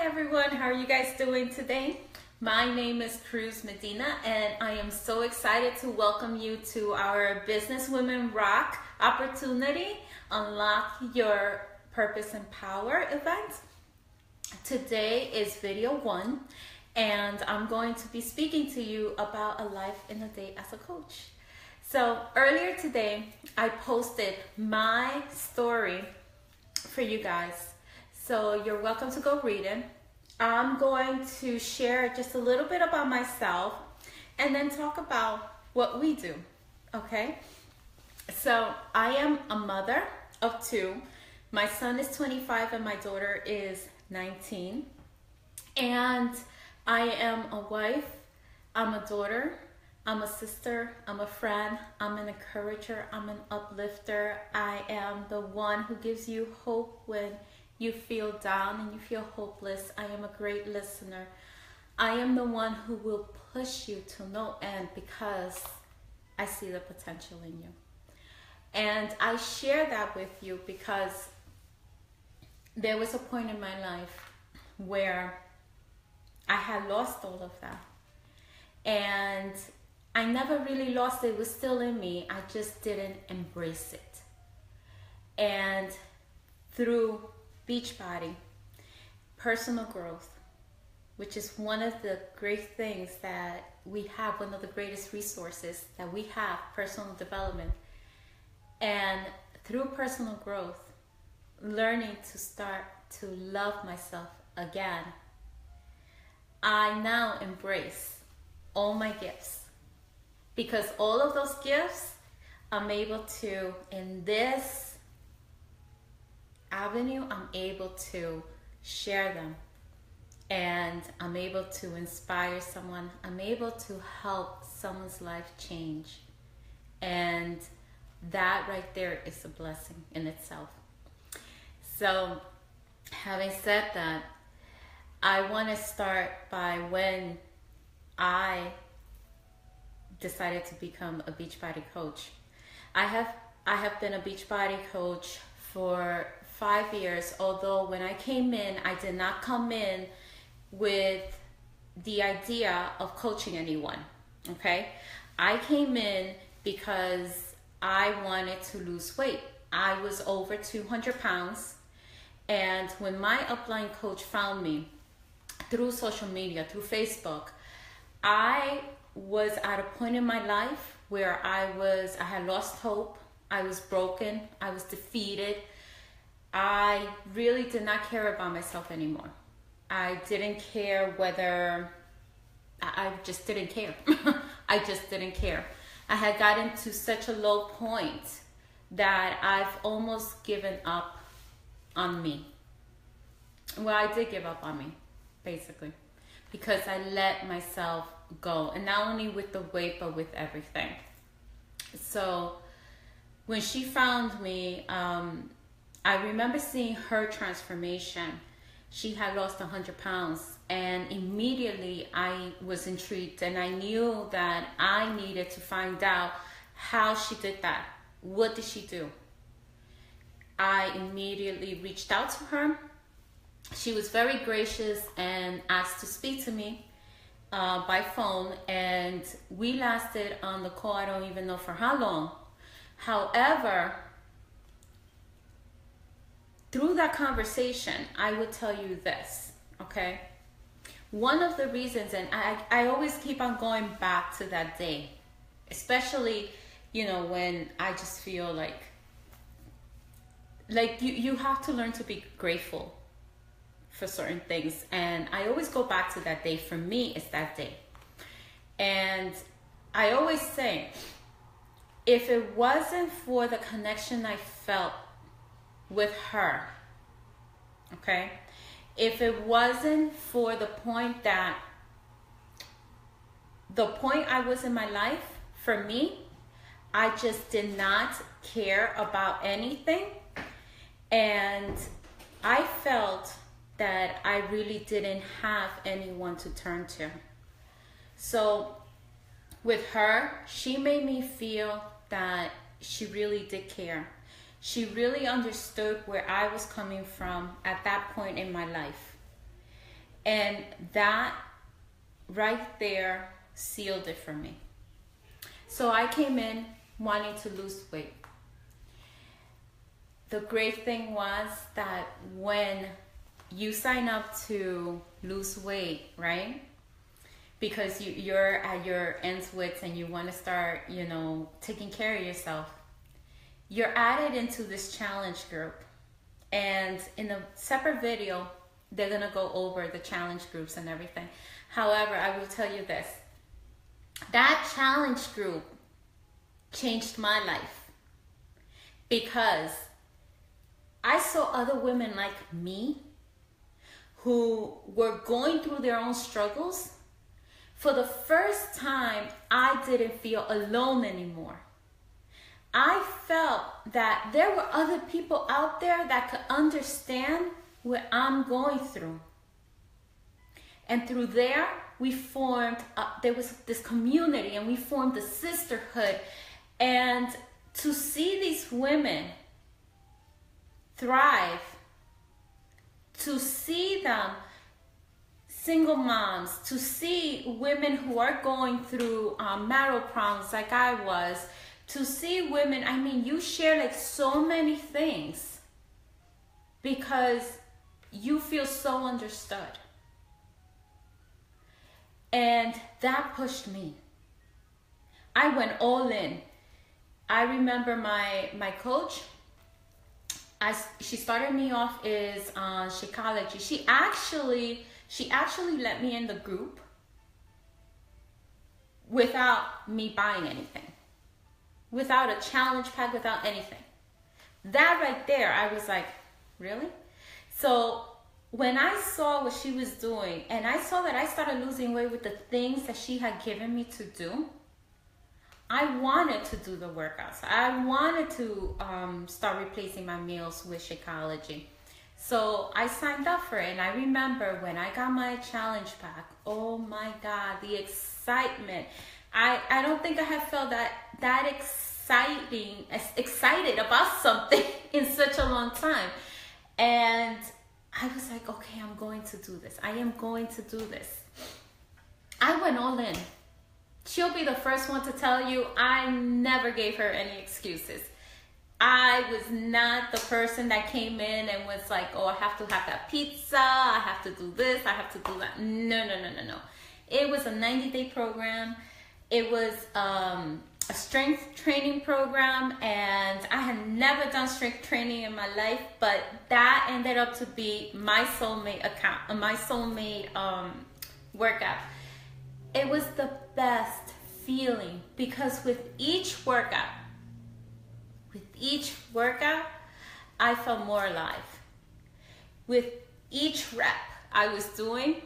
everyone, how are you guys doing today? My name is Cruz Medina and I am so excited to welcome you to our Business Women Rock Opportunity Unlock Your Purpose and Power event. Today is video 1 and I'm going to be speaking to you about a life in a day as a coach. So earlier today I posted my story for you guys. So you're welcome to go read it. I'm going to share just a little bit about myself and then talk about what we do, okay? So I am a mother of 2. My son is 25 and my daughter is 19. And I am a wife, I'm a daughter, I'm a sister, I'm a friend, I'm an encourager, I'm an uplifter. I am the one who gives you hope when you feel down and you feel hopeless. I am a great listener. I am the one who will push you to no end because I see the potential in you. And I share that with you because there was a point in my life where I had lost all of that. And I never really lost it. It was still in me. I just didn't embrace it. And through Beachbody, personal growth, which is one of the great things that we have, one of the greatest resources that we have, personal development. And through personal growth, learning to start to love myself again, I now embrace all my gifts. Because all of those gifts, I'm able to, in this avenue, I'm able to share them. And I'm able to inspire someone. I'm able to help someone's life change. And that right there is a blessing in itself. So, having said that, I want to start by when I decided to become a Beachbody coach. I have been a Beachbody coach for 5 years, although when I came in, I did not come in with the idea of coaching anyone, okay? I came in because I wanted to lose weight. I was over 200 pounds, and when my upline coach found me through social media, through Facebook, I was at a point in my life where I had lost hope. I was broken. I was defeated. I really did not care about myself anymore. I didn't care whether, I just didn't care. I just didn't care. I had gotten to such a low point that I've almost given up on me. Well, I did give up on me, basically, because I let myself go, and not only with the weight but with everything. So when she found me, I remember seeing her transformation. She had lost 100 pounds, and immediately I was intrigued, and I knew that I needed to find out how she did that. What did she do? I immediately reached out to her. She was very gracious and asked to speak to me by phone, and we lasted on the call, I don't even know for how long. However, through that conversation, I would tell you this, okay? One of the reasons, and I always keep on going back to that day, especially, when I just feel like you have to learn to be grateful for certain things. And I always go back to that day. For me, it's that day. And I always say, if it wasn't for the connection I felt with her, okay, if it wasn't for the point I was in my life, for me, I just did not care about anything, and I felt that I really didn't have anyone to turn to. So with her, she made me feel that she really did care. She really understood where I was coming from at that point in my life. And that right there sealed it for me. So I came in wanting to lose weight. The great thing was that when you sign up to lose weight, right? Because you're at your ends wits and you want to start, taking care of yourself. You're added into this challenge group. And in a separate video, they're going to go over the challenge groups and everything. However, I will tell you this. That challenge group changed my life. Because I saw other women like me who were going through their own struggles. For the first time, I didn't feel alone anymore. I felt that there were other people out there that could understand what I'm going through. And through there, we formed, there was this community and we formed a sisterhood. And to see these women thrive, to see them single moms, to see women who are going through marrow problems like I was, to see women, you share like so many things because you feel so understood. And that pushed me. I went all in. I remember my coach, she started me off is Shakeology. She actually let me in the group without me buying anything, without a challenge pack, without anything. That right there, I was like, really? So when I saw what she was doing and I saw that I started losing weight with the things that she had given me to do, I wanted to do the workouts. I wanted to start replacing my meals with Shakeology. So I signed up for it, and I remember when I got my challenge pack, oh my God, the excitement. I don't think I have felt that excited about something in such a long time. And I was like, okay, I'm going to do this. I am going to do this. I went all in. She'll be the first one to tell you I never gave her any excuses. I was not the person that came in and was like, oh, I have to have that pizza, I have to do this, I have to do that. No. It was a 90-day program. It was a strength training program, and I had never done strength training in my life, but that ended up to be my soulmate workout. It was the best feeling because with each workout, I felt more alive. With each rep I was doing,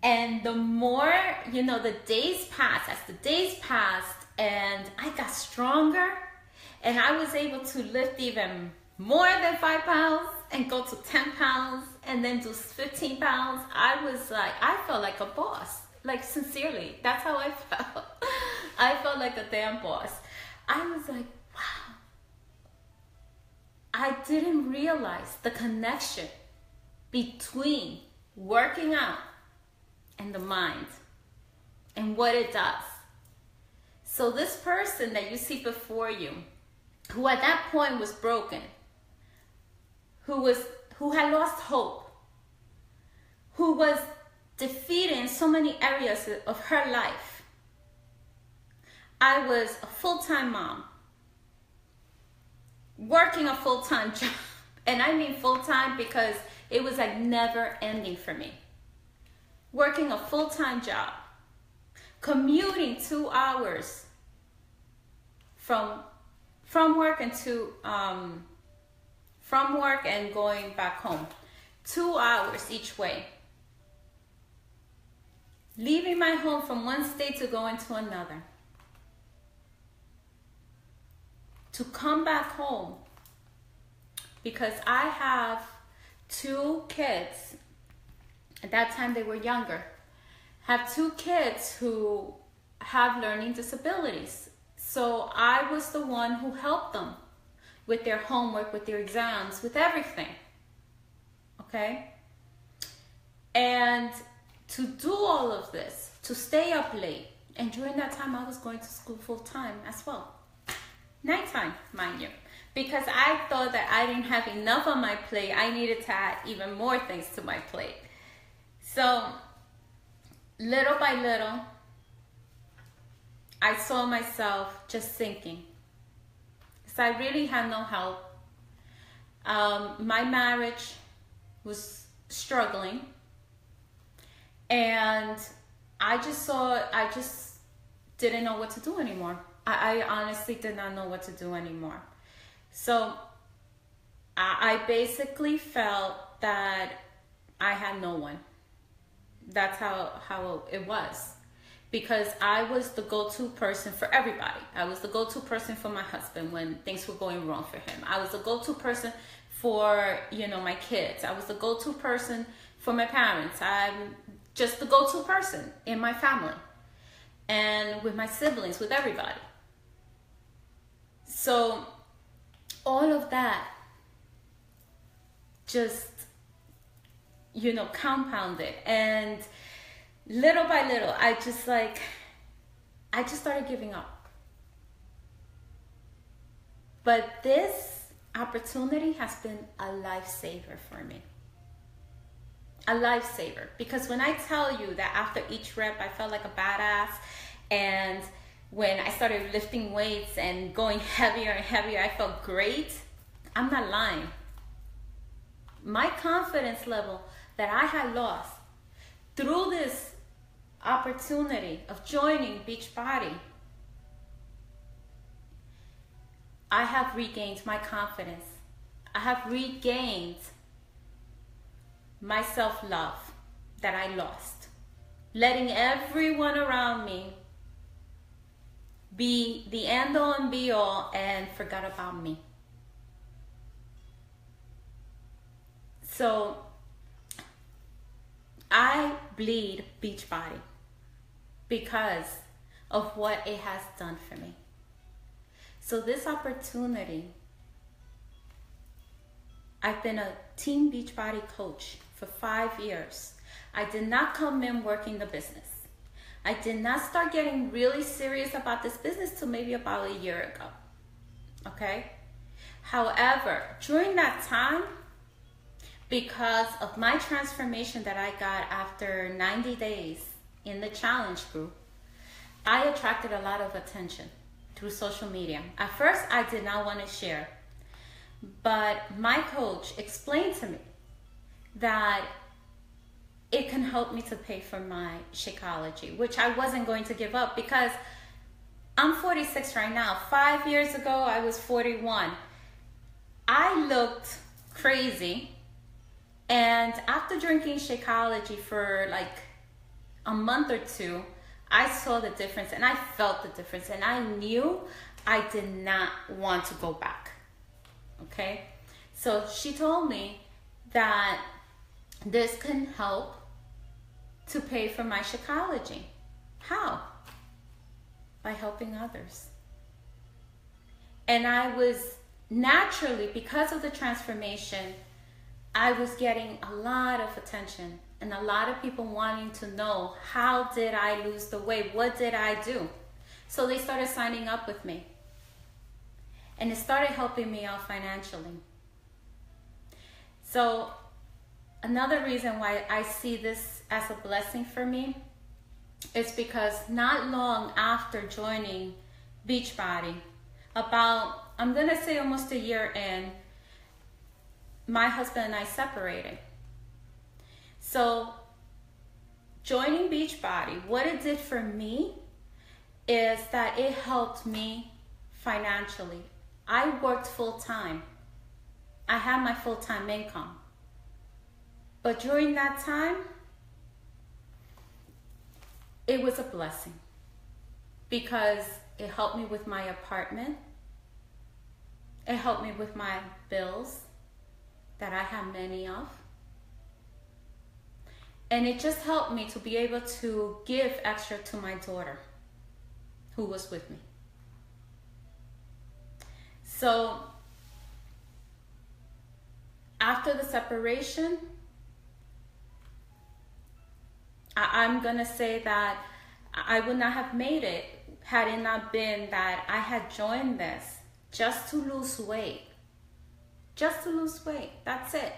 and the more, the days passed, as the days passed, and I got stronger, and I was able to lift even more than 5 pounds and go to 10 pounds and then do 15 pounds. I felt like a boss. Like, sincerely, that's how I felt. I felt like a damn boss. I was like, wow. I didn't realize the connection between working out and the mind and what it does. So this person that you see before you, who at that point was broken, who had lost hope, who was defeated in so many areas of her life. I was a full-time mom, working a full-time job. And I mean full-time because it was like never ending for me. Working a full-time job, commuting 2 hours from work and from work and going back home. 2 hours each way. Leaving my home from one state to go into another. To come back home. Because I have 2 kids. At that time they were younger. Have 2 kids who have learning disabilities. So I was the one who helped them with their homework, with their exams, with everything. Okay? And to do all of this, to stay up late, and during that time I was going to school full time as well. Nighttime, mind you. Because I thought that I didn't have enough on my plate, I needed to add even more things to my plate. So, little by little, I saw myself just sinking. So I really had no help. My marriage was struggling. And I just didn't know what to do anymore. I honestly did not know what to do anymore. So I basically felt that I had no one. That's how it was. Because I was the go-to person for everybody. I was the go-to person for my husband when things were going wrong for him. I was the go-to person for, my kids. I was the go-to person for my parents. I'm just the go-to person in my family and with my siblings, with everybody. So all of that just, compounded, and little by little, I just started giving up. But this opportunity has been a lifesaver for me. A lifesaver. Because when I tell you that after each rep, I felt like a badass, and when I started lifting weights and going heavier and heavier, I felt great, I'm not lying. My confidence level that I had lost through this opportunity of joining Beachbody, I have regained my confidence. I have regained my self-love that I lost. Letting everyone around me be the end-all and be-all and forgot about me. So I bleed Beachbody because of what it has done for me. So this opportunity, I've been a Team Beachbody coach for 5 years. I did not come in working the business. I did not start getting really serious about this business till maybe about a year ago. Okay? However, during that time, because of my transformation that I got after 90 days in the challenge group, I attracted a lot of attention through social media. At first, I did not want to share, but my coach explained to me that it can help me to pay for my Shakeology, which I wasn't going to give up because I'm 46 right now. 5 years ago, I was 41. I looked crazy. And after drinking Shakeology for like a month or two, I saw the difference and I felt the difference, and I knew I did not want to go back. Okay? So she told me that this can help to pay for my Shakeology. How? By helping others. And I was naturally, because of the transformation, I was getting a lot of attention and a lot of people wanting to know, how did I lose the weight? What did I do? So they started signing up with me. And it started helping me out financially. So another reason why I see this as a blessing for me is because not long after joining Beachbody, about, I'm going to say almost a year in, my husband and I separated. So joining Beachbody, what it did for me is that it helped me financially. I worked full-time. I had my full-time income. But during that time, it was a blessing because it helped me with my apartment. It helped me with my bills that I have many of. And it just helped me to be able to give extra to my daughter who was with me. So after the separation, I'm gonna say that I would not have made it had it not been that I had joined this just to lose weight. Just to lose weight. That's it.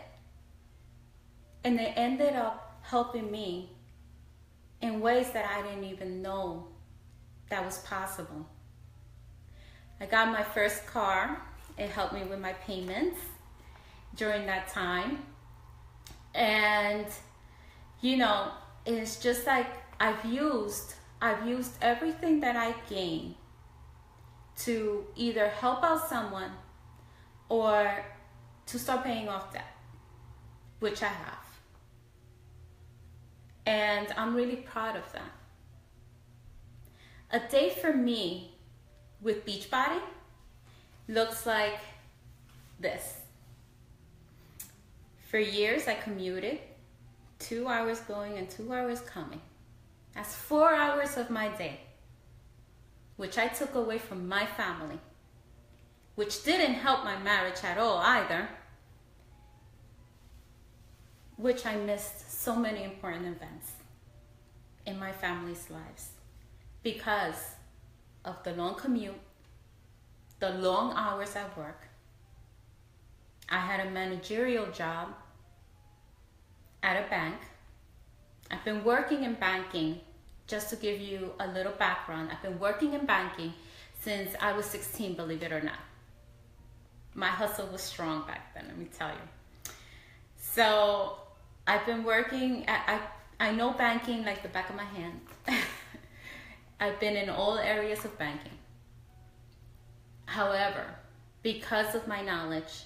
And it ended up helping me in ways that I didn't even know that was possible. I got my first car. It helped me with my payments during that time. And, you know, it's just like I've used everything that I gained to either help out someone or to start paying off debt, which I have. And I'm really proud of that. A day for me with Beachbody looks like this. For years, I commuted 2 hours going and 2 hours coming. That's 4 hours of my day, which I took away from my family, which didn't help my marriage at all either, which I missed so many important events in my family's lives because of the long commute, the long hours at work. I had a managerial job at a bank. I've been working in banking, just to give you a little background. I've been working in banking since I was 16, believe it or not. My hustle was strong back then, let me tell you. So I've been working, I know banking like the back of my hand. I've been in all areas of banking. However, because of my knowledge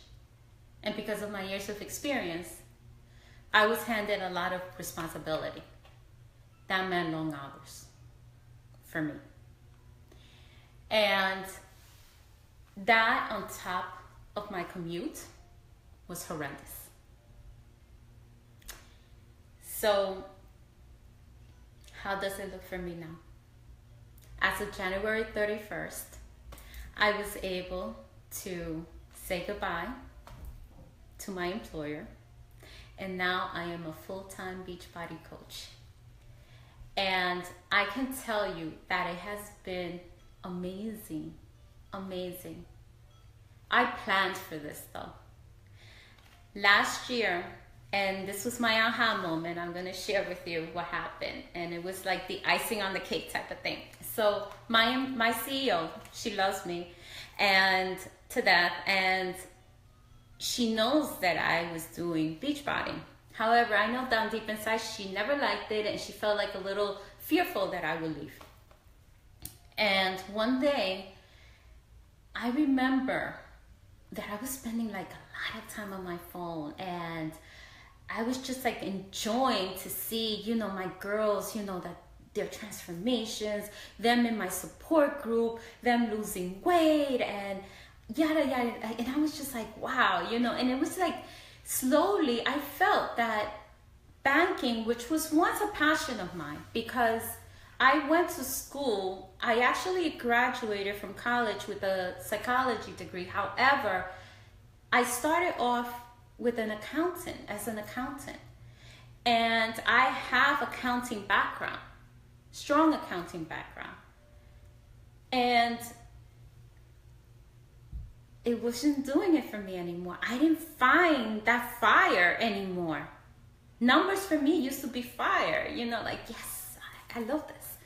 and because of my years of experience, I was handed a lot of responsibility. That meant long hours for me. And that on top of my commute was horrendous. So how does it look for me now? As of January 31st, I was able to say goodbye to my employer, and now I am a full-time Beachbody coach. And I can tell you that it has been amazing, amazing. I planned for this though. Last year, and this was my aha moment, I'm gonna share with you what happened. And it was like the icing on the cake type of thing. So my CEO, she loves me and to death, and she knows that I was doing Beachbody. However, I know down deep inside she never liked it, and she felt like a little fearful that I would leave. And one day, I remember that I was spending like a lot of time on my phone, and I was just like enjoying to see, you know, my girls, you know, that their transformations, them in my support group, them losing weight and yada yada. And I was just like, wow, you know, and it was like slowly I felt that banking, which was once a passion of mine, because I went to school, I actually graduated from college with a psychology degree. However, I started off with an accountant, as an accountant. And I have accounting background, strong accounting background. And it wasn't doing it for me anymore. I didn't find that fire anymore. Numbers for me used to be fire, you know, like, yes, I love this.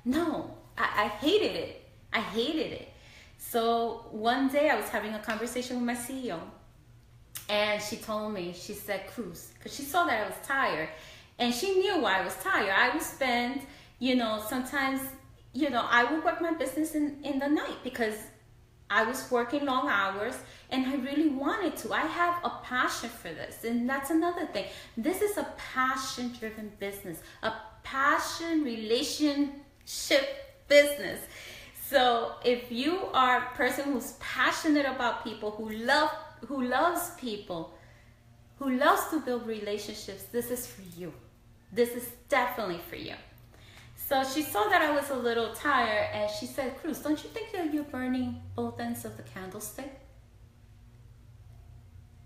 No, I hated it. I hated it. So one day I was having a conversation with my CEO, and she told me, she said, Cruz, because she saw that I was tired, and she knew why I was tired. I would spend, you know, sometimes, you know, I would work my business in the night because I was working long hours and I really wanted to. I have a passion for this, and that's another thing. This is a passion-driven business, a passion relationship business. So if you are a person who's passionate about people, who loves people, who loves to build relationships, this is for you. This is definitely for you. So she saw that I was a little tired, and she said, Cruz, don't you think that you're burning both ends of the candlestick?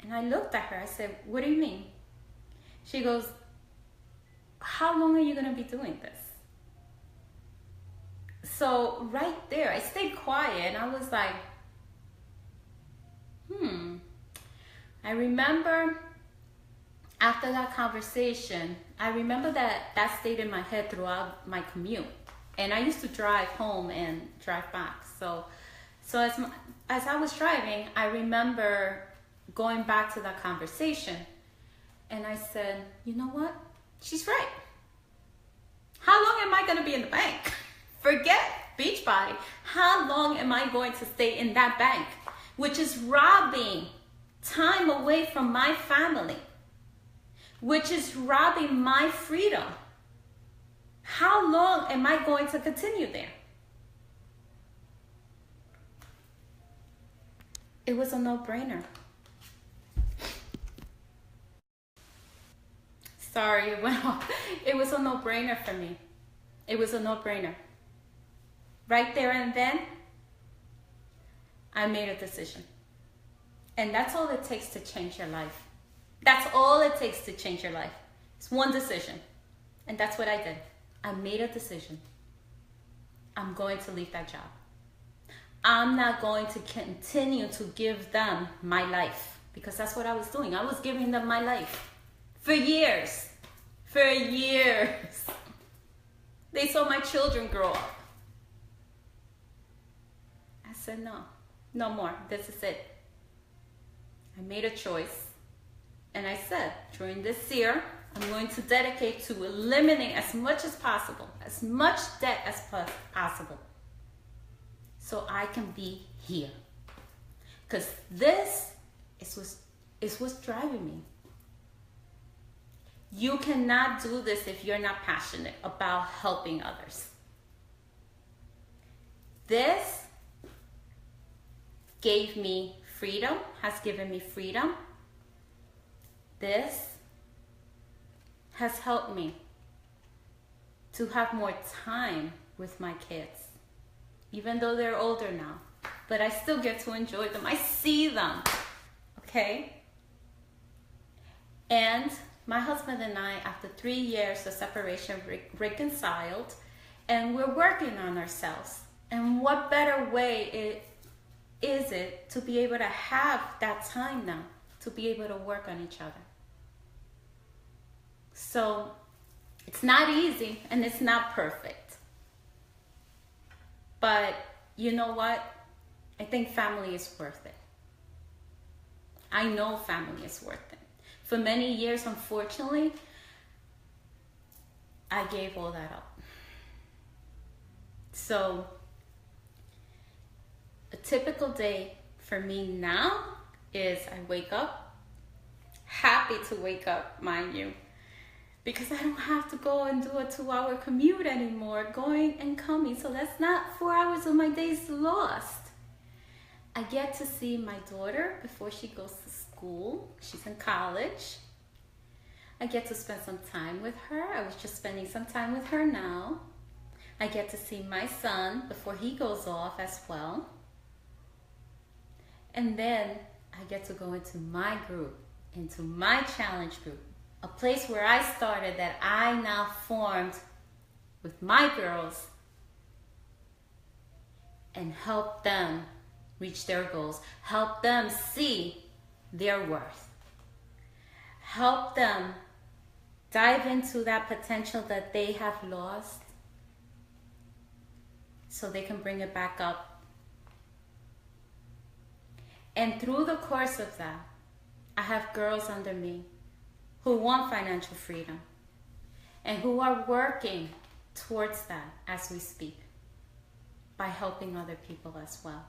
And I looked at her, I said, what do you mean? She goes, how long are you going to be doing this? So right there, I stayed quiet and I was like, I remember after that conversation, I remember that stayed in my head throughout my commute. And I used to drive home and drive back. So as I was driving, I remember going back to that conversation. And I said, you know what? She's right. How long am I going to be in the bank? Forget Beachbody. How long am I going to stay in that bank? Which is robbing time away from my family. Which is robbing my freedom. How long am I going to continue there? It was a no-brainer. Sorry, it went off. It was a no-brainer for me. It was a no-brainer. Right there and then, I made a decision. And that's all it takes to change your life. That's all it takes to change your life. It's one decision. And that's what I did. I made a decision. I'm going to leave that job. I'm not going to continue to give them my life, because that's what I was doing. I was giving them my life for years. For years. They saw my children grow up. I said, no more. This is it. I made a choice. And I said, during this year, I'm going to dedicate to eliminate as much as possible, as much debt as possible, so I can be here. Because this is what's driving me. You cannot do this if you're not passionate about helping others. This gave me freedom, has given me freedom. This has helped me to have more time with my kids, even though they're older now, but I still get to enjoy them. I see them, okay? And my husband and I, after 3 years of separation, reconciled, and we're working on ourselves. And what better way is it to be able to have that time now, to be able to work on each other? So it's not easy and it's not perfect. But you know what? I think family is worth it. I know family is worth it. For many years, unfortunately, I gave all that up. So a typical day for me now is I wake up, happy to wake up, mind you, because I don't have to go and do a 2-hour commute anymore, going and coming. So that's not 4 hours of my days lost. I get to see my daughter before she goes to school. She's in college. I get to spend some time with her. I was just spending some time with her now. I get to see my son before he goes off as well. And then I get to go into my group, into my challenge group, a place where I started that I now formed with my girls, and help them reach their goals, help them see their worth, help them dive into that potential that they have lost so they can bring it back up. And through the course of that, I have girls under me who want financial freedom and who are working towards that as we speak by helping other people as well.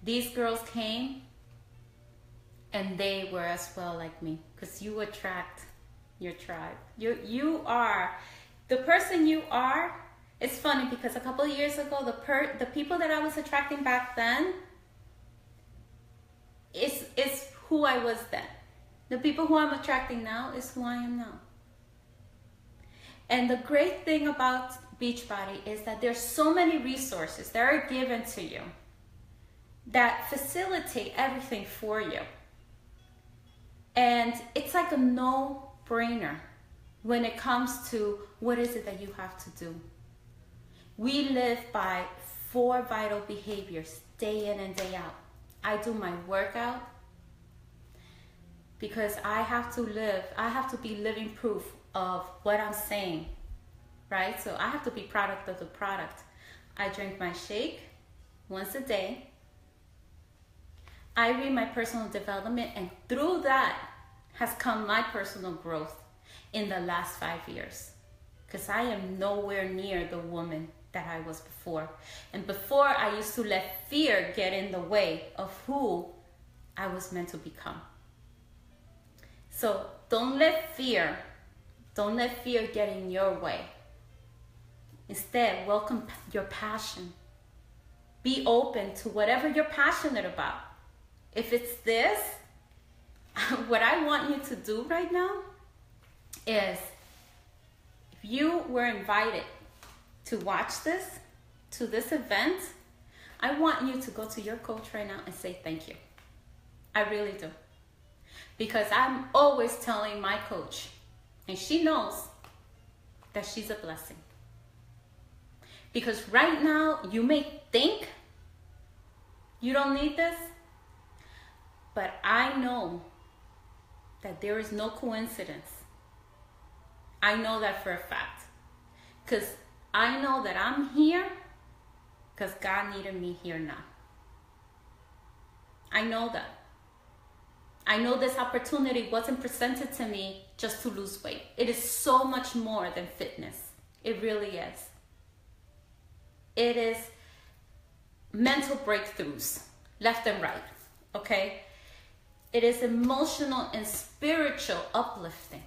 These girls came and they were as well like me, because you attract your tribe. You are the person you are. It's funny because a couple of years ago, the people that I was attracting back then is who I was then. The people who I'm attracting now is who I am now. And the great thing about Beachbody is that there's so many resources that are given to you that facilitate everything for you. And it's like a no-brainer. when it comes to what is it that you have to do. We live by 4 vital behaviors day in and day out. I do my workout because I have to be living proof of what I'm saying, right? So I have to be product of the product. I drink my shake once a day. I read my personal development, and through that has come my personal growth in the last 5 years, because I am nowhere near the woman that I was before. And before, I used to let fear get in the way of who I was meant to become. So don't let fear get in your way. Instead, welcome your passion. Be open to whatever you're passionate about. If it's this, what I want you to do right now is, if you were invited to watch this, to this event, I want you to go to your coach right now and say thank you. I really do. Because I'm always telling my coach, and she knows that she's a blessing. Because right now, you may think you don't need this, but I know that there is no coincidence. I know that for a fact. Because I know that I'm here because God needed me here now. I know that. I know this opportunity wasn't presented to me just to lose weight. It is so much more than fitness. It really is. It is mental breakthroughs, left and right, okay? It is emotional and spiritual uplifting.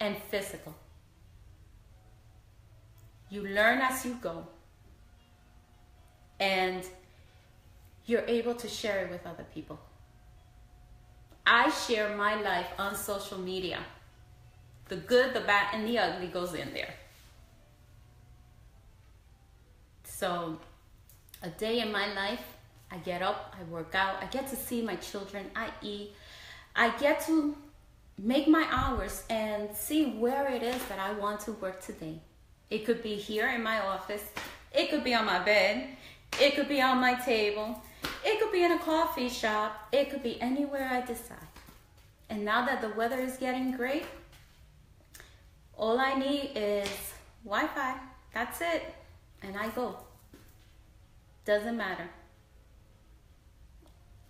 And physical. You learn as you go. And you're able to share it with other people. I share my life on social media. The good, the bad, and the ugly goes in there. So, a day in my life, I get up, I work out, I get to see my children, I eat, I get to make my hours and see where it is that I want to work today. It could be here in my office, it could be on my bed, it could be on my table, it could be in a coffee shop, it could be anywhere I decide. And now that the weather is getting great, all I need is Wi-Fi. That's it. And I go. Doesn't matter.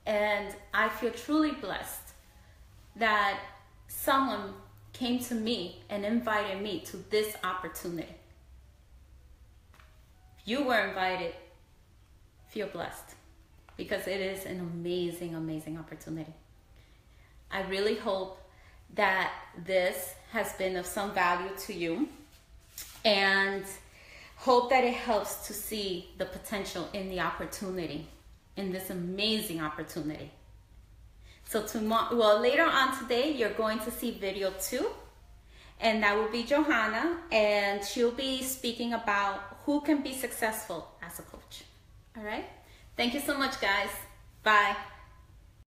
And I feel truly blessed that someone came to me and invited me to this opportunity. If you were invited, feel blessed, because it is an amazing, amazing opportunity. I really hope that this has been of some value to you, and hope that it helps to see the potential in the opportunity, in this amazing opportunity. So later on today, you're going to see video 2, and that will be Johanna, and she'll be speaking about who can be successful as a coach. All right? Thank you so much, guys. Bye.